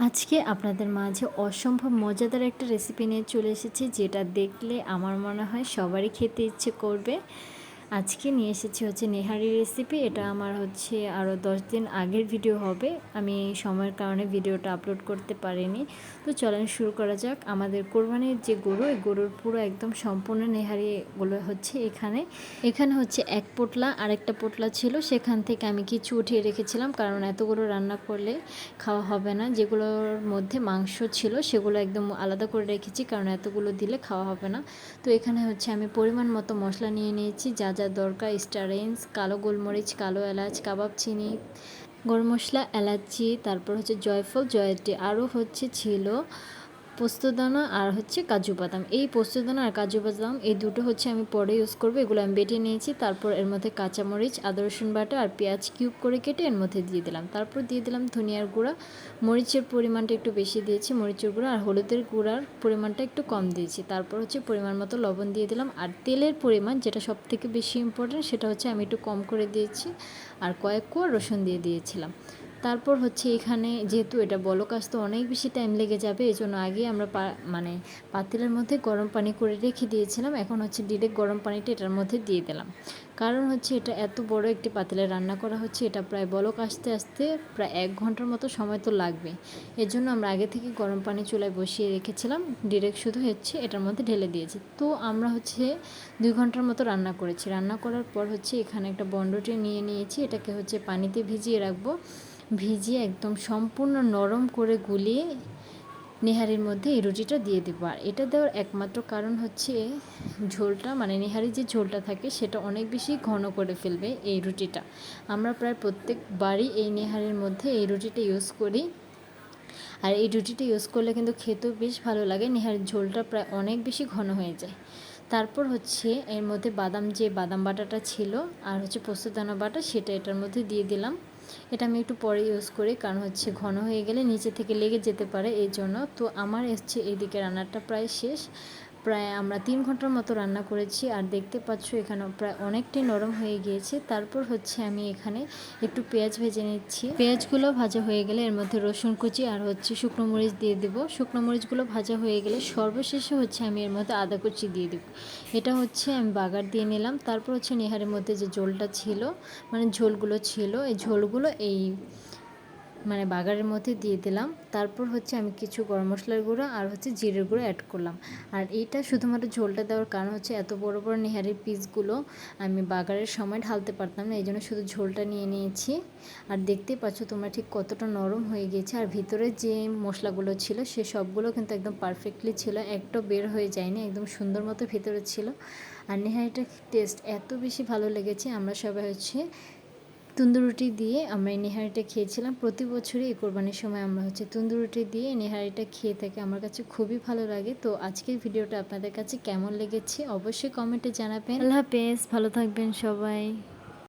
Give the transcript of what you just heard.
আজকে আপনাদের মাঝে অসম্ভব মজাদার একটা রেসিপি নিয়ে চলে এসেছি, যেটা দেখলে আমার মনে হয় সবারই খেতে ইচ্ছে করবে। আজকে নিয়ে এসেছি হচ্ছে নেহারি রেসিপি। এটা আমার হচ্ছে আরও 10 দিন আগের ভিডিও হবে, আমি সময়ের কারণে ভিডিওটা আপলোড করতে পারিনি। তো চলেন শুরু করা যাক। আমাদের কোরবানির যে গরু, এই গরুর পুরো একদম সম্পূর্ণ নেহারিগুলো হচ্ছে এখানে হচ্ছে এক পোটলা, আরেকটা পোটলা ছিল, সেখান থেকে আমি কিছু উঠিয়ে রেখেছিলাম, কারণ এতগুলো রান্না করলে খাওয়া হবে না। যেগুলোর মধ্যে মাংস ছিল সেগুলো একদম আলাদা করে রেখেছি, কারণ এতগুলো দিলে খাওয়া হবে না। তো এখানে হচ্ছে আমি পরিমাণ মতো মশলা নিয়ে নিয়েছি, যা যা দরকার: স্টার রেঞ্জ, কালো গোলমরিচ, কালো এলাচ, কাবাব চিনি, গরম মশলা, এলাচি, তারপর হচ্ছে জয়ফল, জয়ত্রী, আরও হচ্ছে ছিল পোস্তদানা আর হচ্ছে কাজু বাদাম। এই পোস্তদানা আর কাজু বাদাম এই দুটো হচ্ছে আমি পরে ইউজ করবো। এগুলো আমি বেটে নিয়েছি। তারপর এর মধ্যে কাঁচামরিচ, আদা রসুন বাটা আর পেঁয়াজ কিউব করে কেটে এর মধ্যে দিয়ে দিলাম। তারপর দিয়ে দিলাম ধনিয়ার গুঁড়া, মরিচের পরিমাণটা একটু বেশি দিয়েছি মরিচের গুঁড়া, আর হলুদের গুঁড়ার পরিমাণটা একটু কম দিয়েছি। তারপর হচ্ছে পরিমাণ মতো লবণ দিয়ে দিলাম। আর তেলের পরিমাণ, যেটা সব থেকে বেশি ইম্পর্টেন্ট, সেটা হচ্ছে আমি একটু কম করে দিয়েছি, আর কয়েক কোয়া রসুন দিয়ে দিয়েছিলাম। তারপর হচ্ছে এখানে যেহেতু এটা বলক আসতে অনেক বেশি টাইম লেগে যাবে, এই জন্য আগে আমরা পাতিলের মধ্যে গরম পানি করে রেখে দিয়েছিলাম। এখন হচ্ছে ডিরেক্ট গরম পানিটা এটার মধ্যে দিয়ে দিলাম, কারণ হচ্ছে এটা এত বড় একটি পাতিলে রান্না করা হচ্ছে, এটা প্রায় বলক আসতে আসতে প্রায় 1 ঘন্টার মতো সময় তো লাগবে। এর জন্য আমরা আগে থেকে গরম পানি চুলায় বসিয়ে রেখেছিলাম, ডিরেক্ট শুধু হচ্ছে এটার মধ্যে ঢেলে দিয়েছি। তো আমরা হচ্ছে 2 ঘন্টার মতো রান্না করেছি। রান্না করার পর হচ্ছে এখানে একটা বন্ডটি নিয়ে নিয়েছি, এটাকে হচ্ছে পানিতে ভিজিয়ে রাখবো। ভিজিয়ে একদম সম্পূর্ণ নরম করে গুলিয়ে নেহারির মধ্যে এই রুটিটা দিয়ে দেবো। আর এটা দেওয়ার একমাত্র কারণ হচ্ছে ঝোলটা, নেহারির যে ঝোলটা থাকে সেটা অনেক বেশি ঘন করে ফেলবে এই রুটিটা। আমরা প্রায় প্রত্যেকবারই এই নেহারির মধ্যে এই রুটিটা ইউজ করি, আর এই রুটিটা ইউজ করলে কিন্তু খেতেও বেশ ভালো লাগে। নেহারির ঝোলটা প্রায় অনেক বেশি ঘন হয়ে যায়। তারপর হচ্ছে এর মধ্যে বাদাম বাটাটা ছিল আর হচ্ছে পোস্তদানা বাটা, সেটা এটার মধ্যে দিয়ে দিলাম। এটা আমি একটু পরে ইউজ করি, কারণ হচ্ছে ঘন হয়ে গেলে নিচে থেকে লেগে যেতে পারে, এই জন্য। তো আমার হচ্ছে এইদিকে রান্নাটা প্রায় শেষ। প্রায় আমরা 3 ঘন্টার মতো রান্না করেছি, আর দেখতে পাচ্ছ এখানে প্রায় অনেকটাই নরম হয়ে গিয়েছে। তারপর হচ্ছে আমি এখানে একটু পেঁয়াজ ভেজে নিচ্ছি। পেঁয়াজগুলো ভাজা হয়ে গেলে এর মধ্যে রসুন কুচি আর হচ্ছে শুকনো মরিচ দিয়ে দেবো। শুকনো মরিচগুলো ভাজা হয়ে গেলে সর্বশেষে হচ্ছে আমি এর মধ্যে আদা কুচি দিয়ে দেবো। এটা হচ্ছে আমি বাগার দিয়ে নিলাম। তারপর হচ্ছে নেহারের মধ্যে যে ঝোলটা ছিল, ঝোলগুলো ছিল, এই ঝোলগুলো এই বাগারের মধ্যে দিয়ে দিলাম। তারপর হচ্ছে আমি কিছু গরম মশলার গুঁড়ো আর হচ্ছে জিরের গুঁড়ো অ্যাড করলাম। আর এইটা শুধুমাত্র ঝোলটা দেওয়ার কারণ হচ্ছে এত বড় বড় নেহারির পিসগুলো আমি বাগারের সময় ঢালতে পারতাম না, এই জন্য শুধু ঝোলটা নিয়ে নিয়েছি। আর দেখতেই পাচ্ছ তোমরা ঠিক কতটা নরম হয়ে গিয়েছে। আর ভিতরে যে মশলাগুলো ছিল সে সবগুলো কিন্তু একদম পারফেক্টলি ছিল, একটাও বের হয়ে যায়নি, একদম সুন্দর মতো ভিতরে ছিল। আর নেহারিটার টেস্ট এত বেশি ভালো লেগেছে, আমরা সবাই হচ্ছে তন্দুর রুটি দিয়ে আমরা এই নেহারিটা খেয়েছিলাম। প্রতি বছরই এই কোরবানির সময় আমরা হচ্ছে তন্দুর রুটি দিয়ে নেহারিটা খেয়ে থাকি, আমার কাছে খুবই ভালো লাগে। তো আজকের ভিডিওটা আপনাদের কাছে কেমন লেগেছে অবশ্যই কমেন্টে জানাবেন। আল্লাহ হাফেজ, ভালো থাকবেন সবাই।